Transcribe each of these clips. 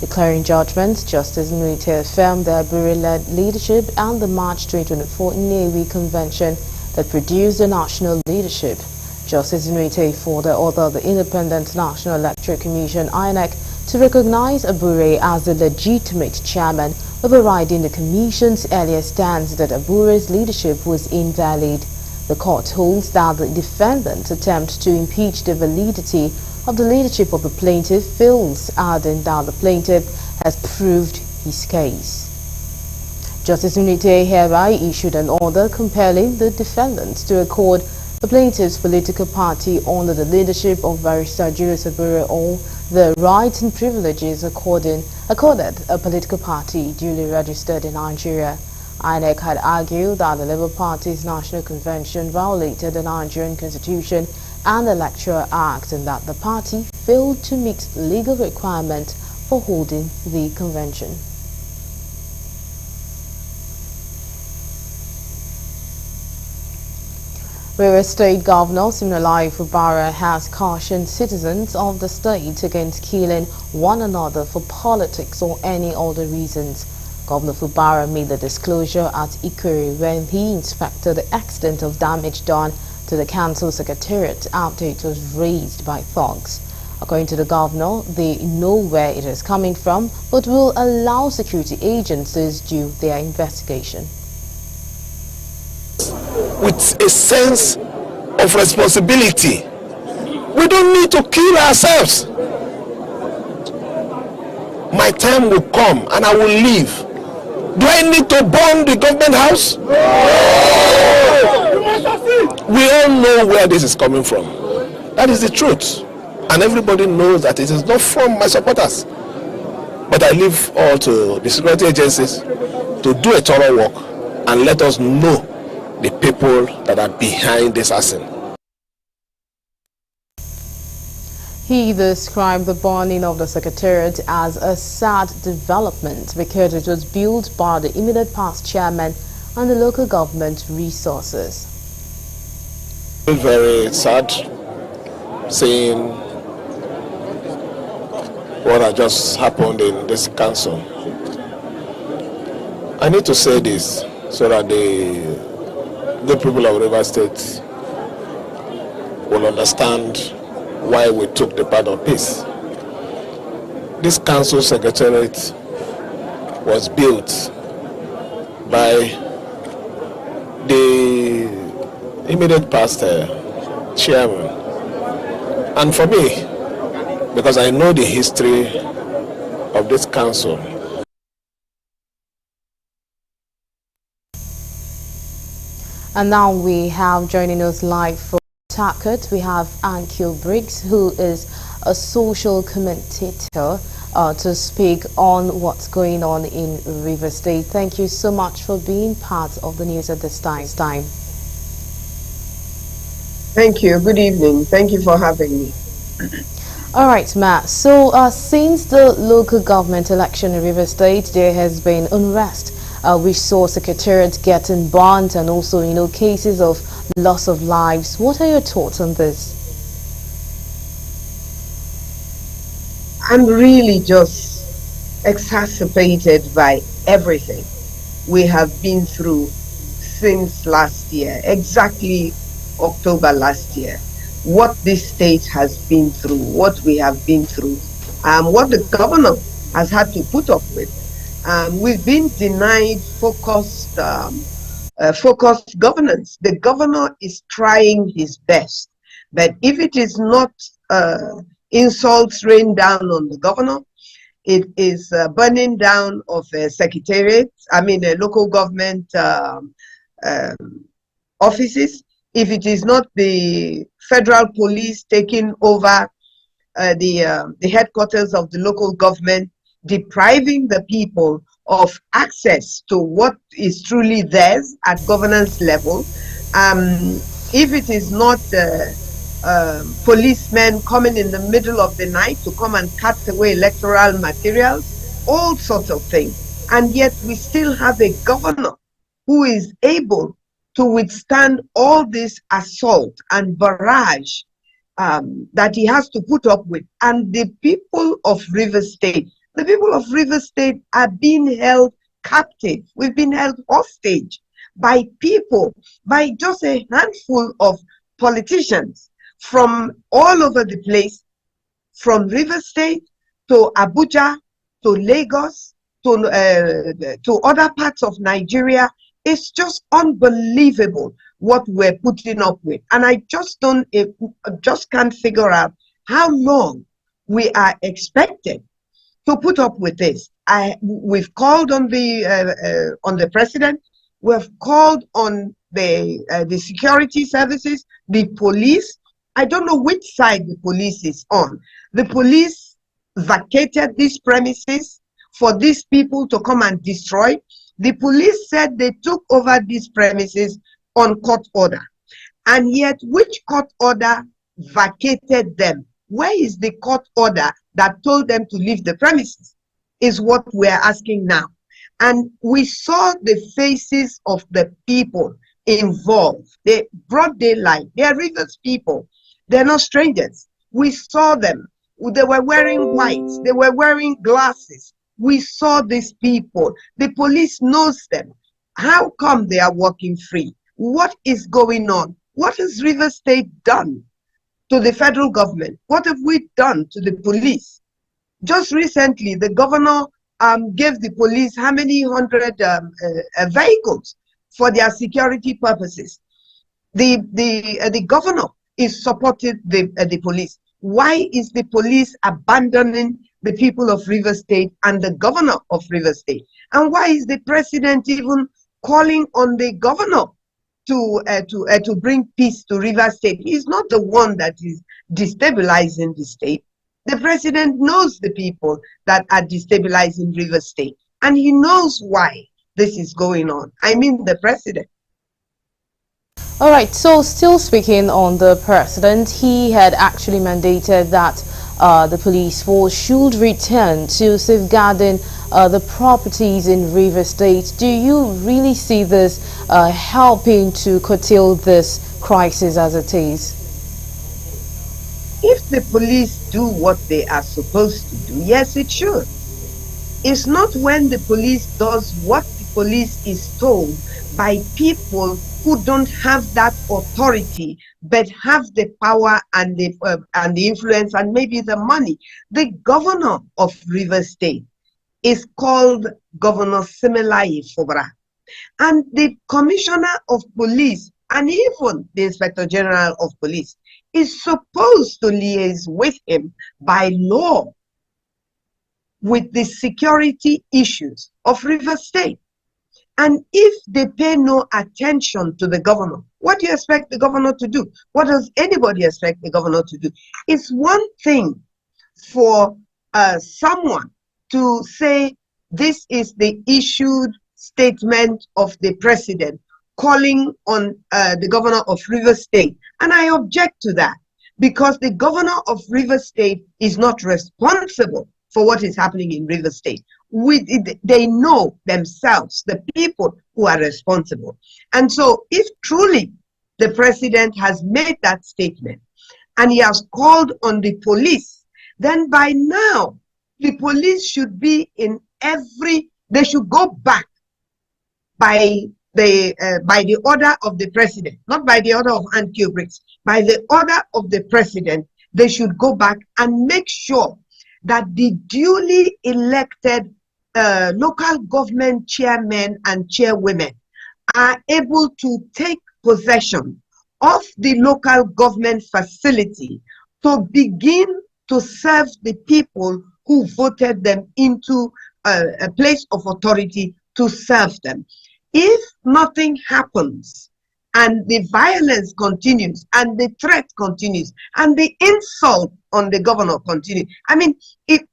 Declaring judgment, Justice Nwite affirmed the Abure-led leadership and the March 2024 Nnewi Convention that produced the national leadership. Justice Nwite further ordered the Independent National Electoral Commission (INEC) to recognize Abure as the legitimate chairman, overriding the Commission's earlier stance that Abure's leadership was invalid. The court holds that the defendant's attempt to impeach the validity of the leadership of the plaintiff fails, adding that the plaintiff has proved his case. Justice Nwite hereby issued an order compelling the defendant to accord the plaintiff's political party under the leadership of Barrister Julius Abure all the rights and privileges accorded a political party duly registered in Nigeria. INEC had argued that the Labour Party's National Convention violated the Nigerian Constitution and Electoral Act, and that the party failed to meet legal requirements for holding the convention. Rivers State Governor Siminalayi Fubara has cautioned citizens of the state against killing one another for politics or any other reasons. Governor Fubara made the disclosure at Ikere when he inspected the extent of damage done to the council secretariat after it was razed by thugs. According to the governor, they know where it is coming from, but will allow security agencies do their investigation. With a sense of responsibility, we don't need to kill ourselves. My time will come and I will leave. Do I need to burn the government house? We all know where this is coming from. That is the truth. And everybody knows that it is not from my supporters. But I leave all to the security agencies to do a thorough work and let us know the people that are behind this arson. He described the burning of the secretariat as a sad development because it was built by the immediate past chairman and the local government resources. Very sad seeing what had just happened in this council. I need to say this so that the people of Rivers State will understand why we took the path of peace. This council secretariat was built by the immediate past chairman. And for me, because I know the history of this council, and now we have joining us live from Takat, we have Ankyo Briggs, who is a social commentator, to speak on what's going on in Rivers State. Thank you so much for being part of the news at this time. Thank you. Good evening. Thank you for having me. All right, Matt. So since the local government election in Rivers State, there has been unrest. We saw secretariats getting burnt and also, cases of loss of lives. What are your thoughts on this? I'm really just exacerbated by everything we have been through since last year, exactly October last year. What this state has been through, what we have been through, what the governor has had to put up with. We've been denied focused governance. The governor is trying his best, but if it is not insults rain down on the governor, it is burning down of local government offices. If it is not the federal police taking over the headquarters of the local government, depriving the people of access to what is truly theirs at governance level. If it is not policemen coming in the middle of the night to come and cut away electoral materials, all sorts of things. And yet we still have a governor who is able to withstand all this assault and barrage that he has to put up with. And the people of Rivers State The people of River State are being held captive. We've been held hostage by people, by just a handful of politicians from all over the place, from River State to Abuja to Lagos to other parts of Nigeria. It's just unbelievable what we're putting up with, and I just can't figure out how long we are expected to put up with this. We've called on the president. We've called on the security services, the police. I don't know which side the police is on. The police vacated these premises for these people to come and destroy. The police said they took over these premises on court order. And yet, which court order vacated them? Where is the court order that told them to leave the premises? Is what we're asking now. And we saw the faces of the people involved. They broad daylight. They are Rivers people. They're not strangers. We saw them. They were wearing white. They were wearing glasses. We saw these people. The police knows them. How come they are walking free? What is going on? What has River State done to the federal government? What have we done to the police? Just recently, the governor gave the police how many hundred vehicles for their security purposes. The governor is supporting the police. Why is the police abandoning the people of River State and the governor of River State? And why is the president even calling on the governor to bring peace to River State? He's not the one that is destabilizing the state. The president knows the people that are destabilizing River State, and he knows why this is going on. I mean, the president. All right, so still speaking on the president, he had actually mandated that the police force should return to safeguarding the properties in River State. Do you really see this helping to curtail this crisis as it is? If the police do what they are supposed to do, yes, it should. It's not when the police does what the police is told by people who don't have that authority, but have the power and the influence and maybe the money. The governor of River State is called Governor Siminalayi Fubara. And the commissioner of police and even the inspector general of police is supposed to liaise with him by law with the security issues of River State. And if they pay no attention to the governor, what do you expect the governor to do? What does anybody expect the governor to do? It's one thing for someone to say this is the issued statement of the president calling on the governor of River State. And I object to that, because the governor of River State is not responsible for what is happening in River State. They know themselves, the people who are responsible. And so if truly the president has made that statement and he has called on the police, then by now the police should be in they should go back by the order of the president, not by the order of Ann Kubrick, by the order of the president. They should go back and make sure that the duly elected local government chairmen and chairwomen are able to take possession of the local government facility to begin to serve the people who voted them into a place of authority to serve them. If nothing happens and the violence continues and the threat continues and the insult on the governor continues, I mean,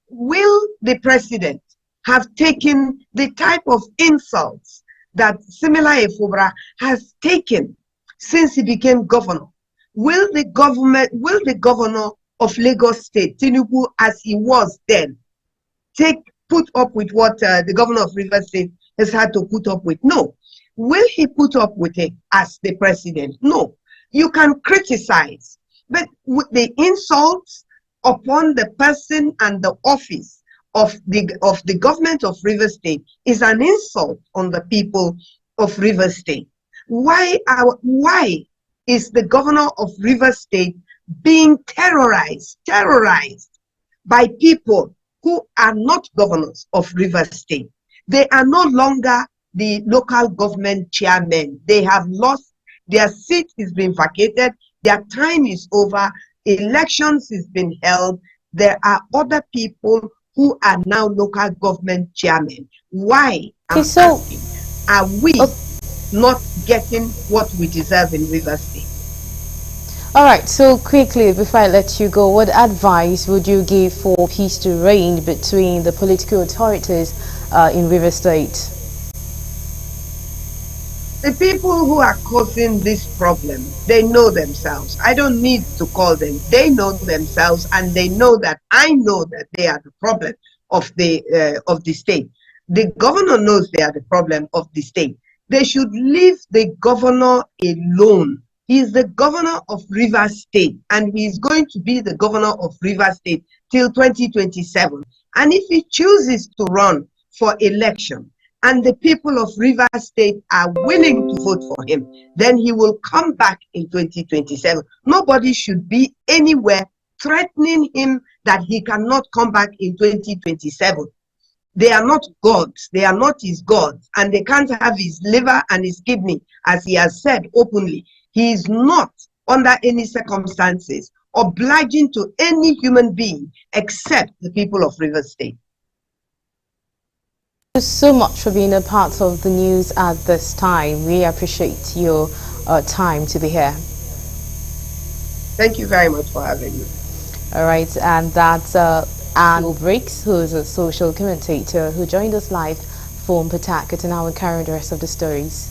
will the president have taken the type of insults that Siminalayi Fubara has taken since he became governor? Will the governor of Lagos State, Tinubu, as he was then, put up with what the governor of River State has had to put up with? No. Will he put up with it as the president? No. You can criticize, but with the insults upon the person and the office of the government of Rivers State is an insult on the people of Rivers State. Why is the governor of Rivers State being terrorized by people who are not governors of Rivers State? They are no longer the local government chairmen. They have lost, their seat is being vacated, their time is over, elections is being held. There are other people who are now local government chairmen. Why, I'm asking, are we not getting what we deserve in Rivers State? All right, so quickly, before I let you go, what advice would you give for peace to reign between the political authorities in Rivers State? The people who are causing this problem, they know themselves. I don't need to call them. They know themselves, and they know that I know that they are the problem of the state. The governor knows they are the problem of the state. They should leave the governor alone. He is the governor of Rivers State, and he is going to be the governor of Rivers State till 2027. And if he chooses to run for election, and the people of Rivers State are willing to vote for him, then he will come back in 2027. Nobody should be anywhere threatening him that he cannot come back in 2027. They are not gods. They are not his gods, and they can't have his liver and his kidney, as he has said openly. He is not, under any circumstances, obliging to any human being except the people of Rivers State. Thank you so much for being a part of the news at this time. We appreciate your time to be here. Thank you very much for having me. All right, and that's Anne Briggs, who is a social commentator who joined us live from Port Harcourt, and now we're carrying the rest of the stories.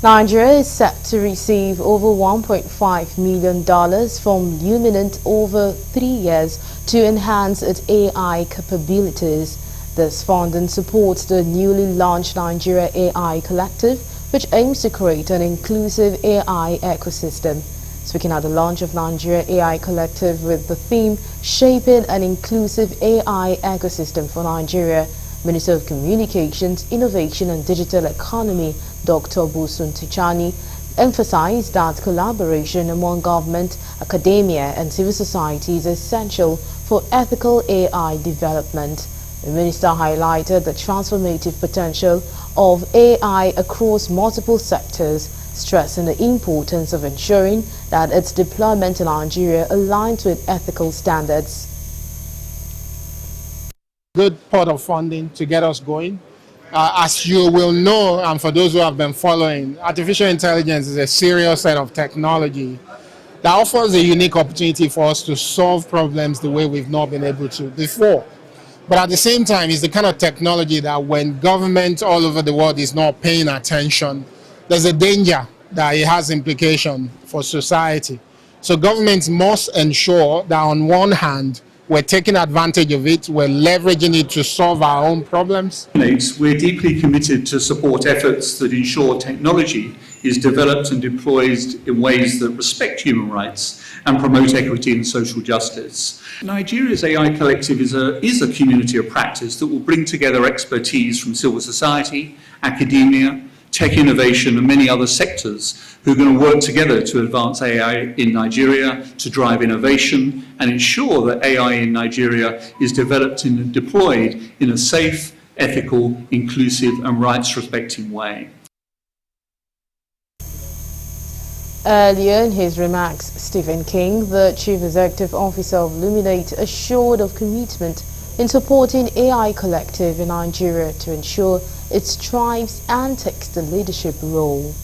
Nigeria is set to receive over $1.5 million from Luminant over 3 years to enhance its AI capabilities. This funding supports the newly launched Nigeria AI Collective, which aims to create an inclusive AI ecosystem. Speaking at the launch of Nigeria AI Collective with the theme Shaping an Inclusive AI Ecosystem for Nigeria, Minister of Communications, Innovation and Digital Economy, Dr. Bosun Tijani, emphasized that collaboration among government, academia and civil society is essential for ethical AI development. The minister highlighted the transformative potential of AI across multiple sectors, stressing the importance of ensuring that its deployment in Nigeria aligns with ethical standards. Good pot of funding to get us going. As you will know, and for those who have been following, artificial intelligence is a serious set of technology that offers a unique opportunity for us to solve problems the way we've not been able to before. But at the same time, it's the kind of technology that when government all over the world is not paying attention, there's a danger that it has implication for society. So governments must ensure that on one hand, we're taking advantage of it, we're leveraging it to solve our own problems. We're deeply committed to support efforts that ensure technology is developed and deployed in ways that respect human rights and promote equity and social justice. Nigeria's AI Collective is a community of practice that will bring together expertise from civil society, academia, tech innovation and many other sectors who are going to work together to advance AI in Nigeria, to drive innovation and ensure that AI in Nigeria is developed and deployed in a safe, ethical, inclusive and rights-respecting way. Earlier in his remarks, Stephen King, the Chief Executive Officer of Luminate, assured of commitment in supporting AI Collective in Nigeria to ensure it strives and takes the leadership role.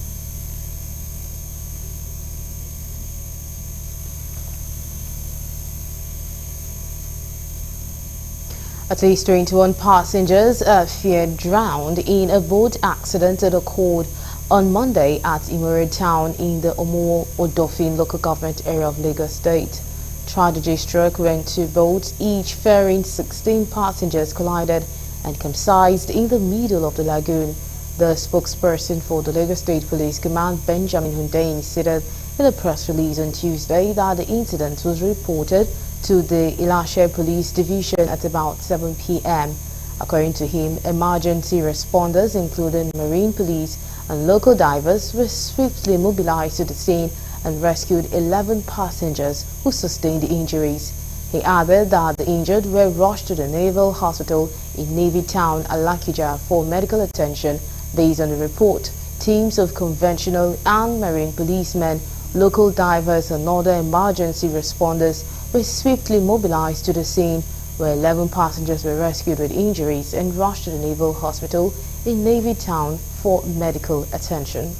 At least 21 passengers are feared drowned in a boat accident that occurred on Monday at Imure Town in the Omo-Odofin local government area of Lagos State. Tragedy struck when two boats, each ferrying 16 passengers, collided and capsized in the middle of the lagoon. The spokesperson for the Lagos State Police Command, Benjamin Hundeyin, said in a press release on Tuesday that the incident was reported to the Ilashe Police Division at about 7 p.m. According to him, emergency responders, including Marine Police and local divers, were swiftly mobilized to the scene and rescued 11 passengers who sustained injuries. He added that the injured were rushed to the Naval Hospital in Navy Town, Alakija, for medical attention. Based on the report, teams of conventional and marine policemen, local divers and other emergency responders were swiftly mobilized to the scene, where 11 passengers were rescued with injuries and rushed to the Naval Hospital in Navy Town for medical attention.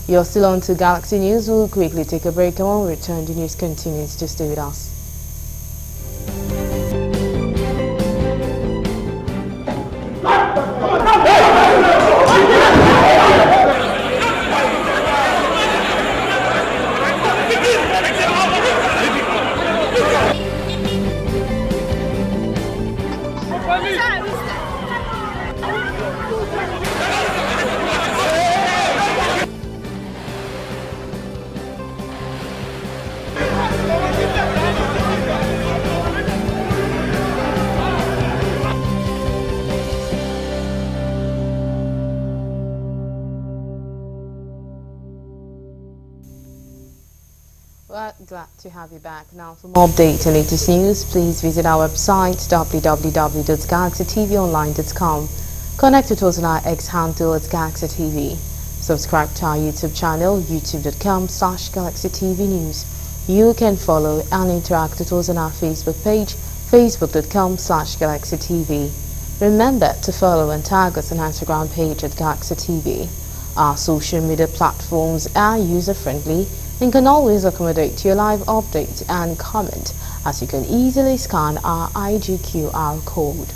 You're still on to Galaxy News. We'll quickly take a break, and when we return, the news continues. Just stay with us. Well, glad to have you back. Now, for more updates and latest news, please visit our website www.galaxytvonline.com. Connect with us on our X handle at Galaxy TV. Subscribe to our YouTube channel, youtube.com/GalaxyTVNews. You can follow and interact with us on our Facebook page, facebook.com/GalaxyTV. Remember to follow and tag us on our Instagram page at Galaxy TV. Our social media platforms are user-friendly and can always accommodate your live updates and comment, as you can easily scan our IG QR code.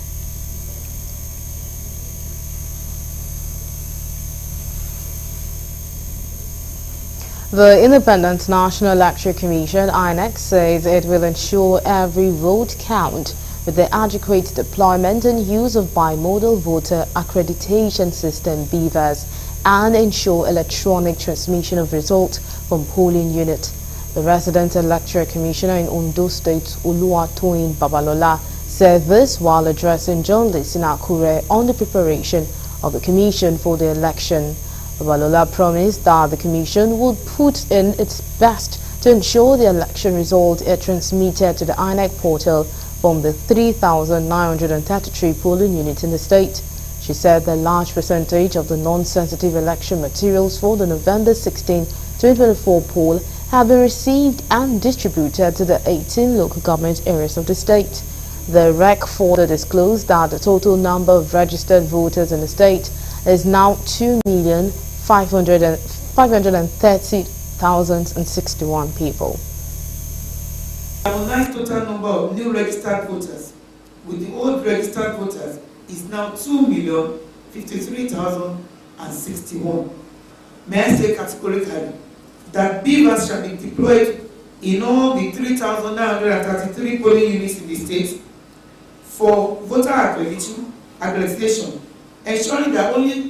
The Independent National Electoral Commission (INEC) says it will ensure every vote count with the adequate deployment and use of bimodal voter accreditation system (BVAS) and ensure electronic transmission of results from polling units. The resident electoral commissioner in Ondo State, Oluwatoyin Babalola, said this while addressing journalists in Akure on the preparation of the commission for the election. Babalola promised that the commission would put in its best to ensure the election results are transmitted to the INEC portal from the 3,933 polling units in the state. She said the large percentage of the non-sensitive election materials for the November 16, 2024 poll have been received and distributed to the 18 local government areas of the state. The REC further disclosed that the total number of registered voters in the state is now 2,530,061 people. Our nice total number of new registered voters with the old registered voters is now 2,053,061. May I say categorically that BVAS shall be deployed in all the 3,933 polling units in the state for voter accreditation, ensuring that only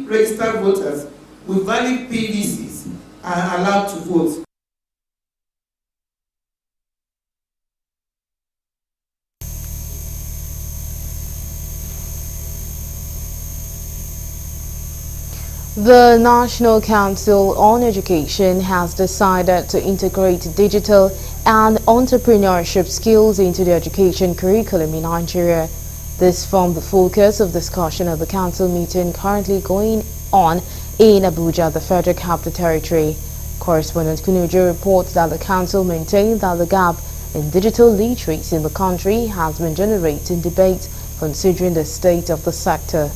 registered voters with valid PVCs are allowed to vote. The National Council on Education has decided to integrate digital and entrepreneurship skills into the education curriculum in Nigeria. This formed the focus of discussion at the council meeting currently going on in Abuja, the Federal Capital Territory. Correspondent Kunujo reports that the council maintained that the gap in digital literacy in the country has been generating debate considering the state of the sector.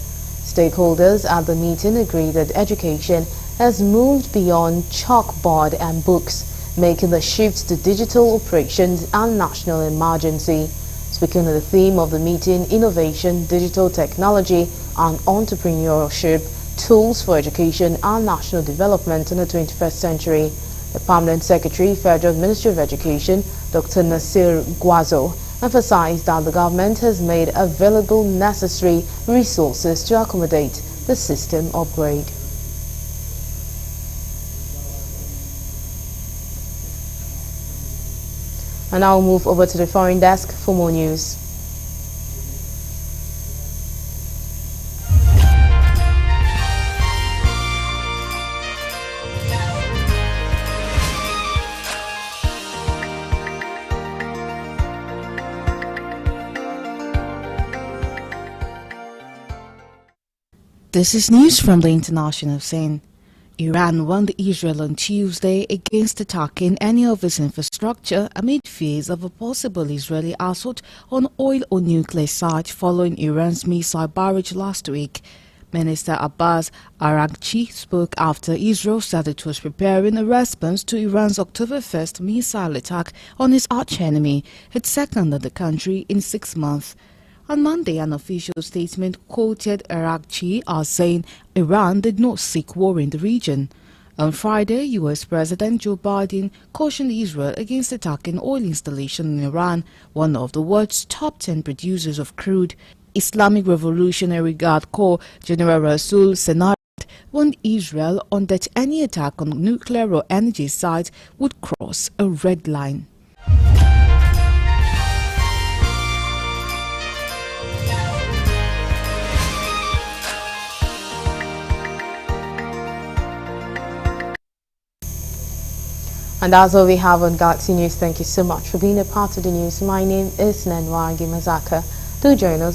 Stakeholders at the meeting agreed that education has moved beyond chalkboard and books, making the shift to digital operations and national emergency. Speaking on the theme of the meeting, Innovation, Digital Technology and Entrepreneurship, Tools for Education and National Development in the 21st Century, the Permanent Secretary, Federal Ministry of Education, Dr. Nasir Gwazo, emphasized that the government has made available necessary resources to accommodate the system upgrade. And I'll move over to the foreign desk for more news. This is news from the international scene. Iran warned Israel on Tuesday against attacking any of its infrastructure amid fears of a possible Israeli assault on oil or nuclear sites following Iran's missile barrage last week. Minister Abbas Araghchi spoke after Israel said it was preparing a response to Iran's October 1st missile attack on its archenemy, its second in the country in 6 months. On Monday, an official statement quoted Araghchi as saying Iran did not seek war in the region. On Friday, U.S. President Joe Biden cautioned Israel against attacking oil installations in Iran, one of the world's top 10 producers of crude. Islamic Revolutionary Guard Corps General Rasul Senad warned Israel on that any attack on nuclear or energy sites would cross a red line. And that's all we have on Galaxy News. Thank you so much for being a part of the news. My name is Nenwagi Mazaka. Do join us